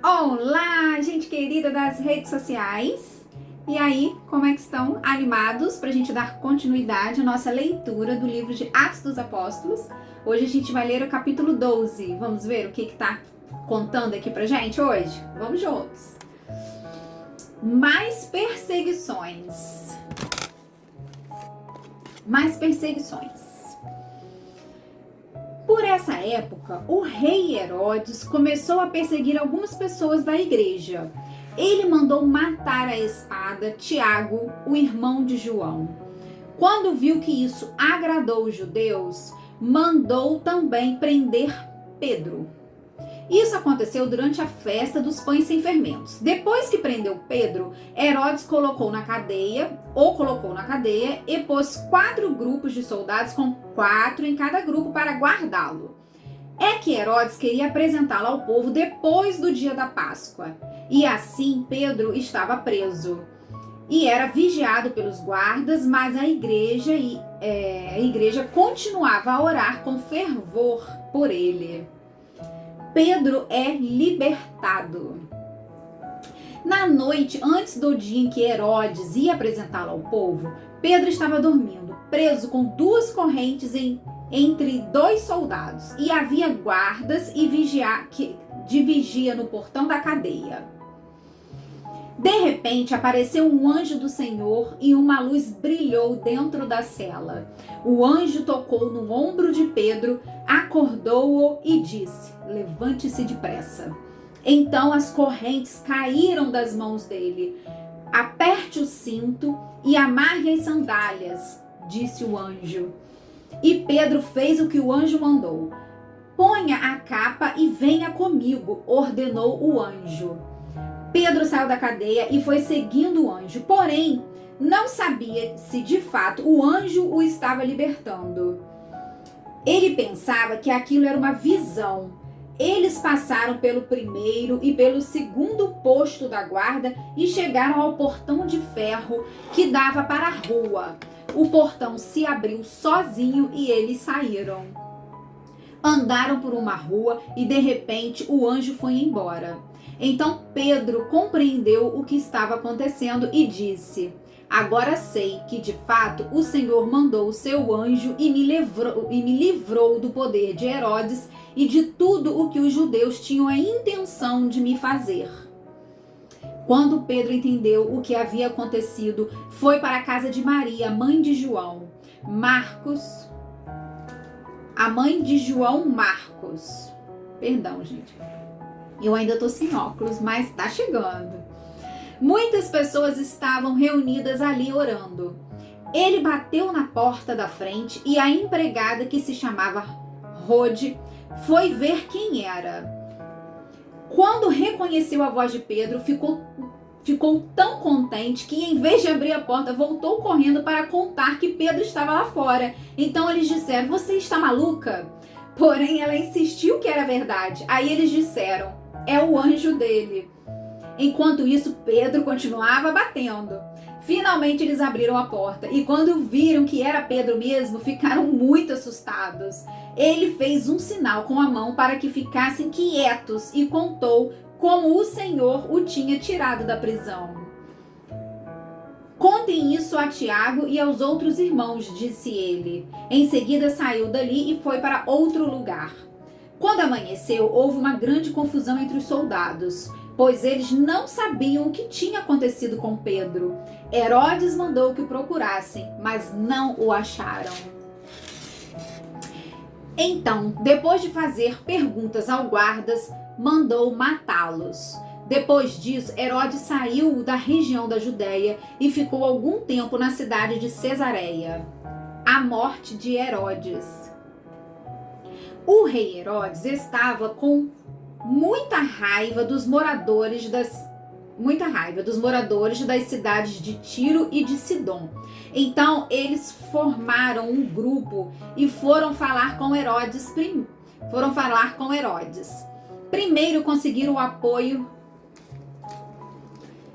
Olá, gente querida das redes sociais! E aí, como é que estão? Animados para a gente dar continuidade à nossa leitura do livro de Atos dos Apóstolos? Hoje a gente vai ler o capítulo 12. Vamos ver o que está contando aqui pra gente hoje? Vamos juntos! Mais perseguições. Mais perseguições. Por essa época, o rei Herodes começou a perseguir algumas pessoas da igreja. Ele mandou matar à espada Tiago, o irmão de João. Quando viu que isso agradou os judeus, mandou também prender Pedro. Isso aconteceu durante a festa dos pães sem fermentos. Depois que prendeu Pedro, Herodes colocou na cadeia e pôs 4 grupos de soldados com 4 em cada grupo para guardá-lo. É que Herodes queria apresentá-lo ao povo depois do dia da Páscoa. E assim Pedro estava preso. E era vigiado pelos guardas, mas a igreja continuava a orar com fervor por ele. Pedro é libertado. Na noite antes do dia em que Herodes ia apresentá-lo ao povo, Pedro estava dormindo, preso com 2 correntes entre 2 soldados, e havia guardas de vigia no portão da cadeia. De repente apareceu um anjo do Senhor e uma luz brilhou dentro da cela. O anjo tocou no ombro de Pedro, acordou-o e disse: "Levante-se depressa." Então as correntes caíram das mãos dele. "Aperte o cinto e amarre as sandálias", disse o anjo. E Pedro fez o que o anjo mandou. "Ponha a capa e venha comigo", ordenou o anjo. Pedro saiu da cadeia e foi seguindo o anjo, porém não sabia se de fato o anjo o estava libertando. Ele pensava que aquilo era uma visão. Eles passaram pelo primeiro e pelo segundo posto da guarda e chegaram ao portão de ferro que dava para a rua. O portão se abriu sozinho e eles saíram. Andaram por uma rua e de repente o anjo foi embora. Então Pedro compreendeu o que estava acontecendo e disse: "Agora sei que de fato o Senhor mandou o seu anjo e me livrou do poder de Herodes e de tudo o que os judeus tinham a intenção de me fazer." Quando Pedro entendeu o que havia acontecido, foi para a casa de Maria, mãe de João Marcos. Perdão, gente. Eu ainda tô sem óculos, mas tá chegando. Muitas pessoas estavam reunidas ali orando. Ele bateu na porta da frente e a empregada, que se chamava Rode, foi ver quem era. Quando reconheceu a voz de Pedro, ficou tão contente que, em vez de abrir a porta, voltou correndo para contar que Pedro estava lá fora. Então eles disseram: "Você está maluca?" Porém, ela insistiu que era verdade. Aí eles disseram: "É o anjo dele." Enquanto isso, Pedro continuava batendo. Finalmente eles abriram a porta e quando viram que era Pedro mesmo, ficaram muito assustados. Ele fez um sinal com a mão para que ficassem quietos e contou como o Senhor o tinha tirado da prisão. "Contem isso a Tiago e aos outros irmãos", disse ele. Em seguida saiu dali e foi para outro lugar. Quando amanheceu, houve uma grande confusão entre os soldados, pois eles não sabiam o que tinha acontecido com Pedro. Herodes mandou que o procurassem, mas não o acharam. Então, depois de fazer perguntas aos guardas, mandou matá-los. Depois disso, Herodes saiu da região da Judéia e ficou algum tempo na cidade de Cesareia. A morte de Herodes. O rei Herodes estava com muita raiva dos moradores das cidades de Tiro e de Sidom. Então eles formaram um grupo e foram falar com Herodes. Primeiro conseguiram o apoio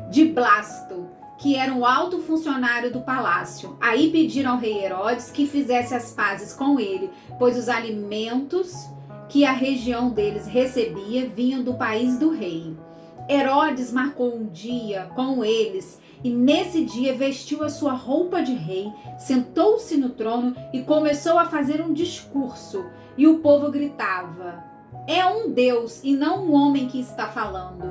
de Blasto, que era um alto funcionário do palácio. Aí pediram ao rei Herodes que fizesse as pazes com ele, pois os alimentos que a região deles recebia vinham do país do rei. Herodes marcou um dia com eles e nesse dia vestiu a sua roupa de rei, sentou-se no trono e começou a fazer um discurso. E o povo gritava: é um Deus e não um homem que está falando.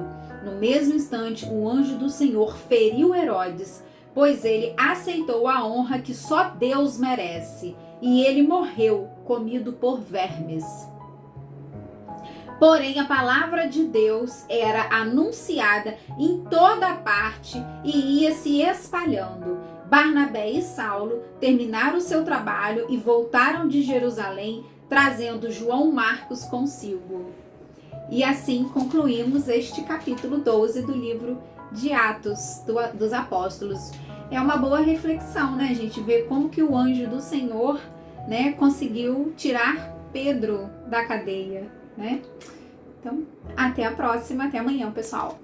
No mesmo instante, o anjo do Senhor feriu Herodes, pois ele aceitou a honra que só Deus merece, e ele morreu, comido por vermes. Porém, a palavra de Deus era anunciada em toda parte e ia se espalhando. Barnabé e Saulo terminaram seu trabalho e voltaram de Jerusalém, trazendo João Marcos consigo. E assim concluímos este capítulo 12 do livro de Atos dos Apóstolos. É uma boa reflexão, né, gente? Ver como que o anjo do Senhor, né, conseguiu tirar Pedro da cadeia, né? Então, até a próxima, até amanhã, pessoal.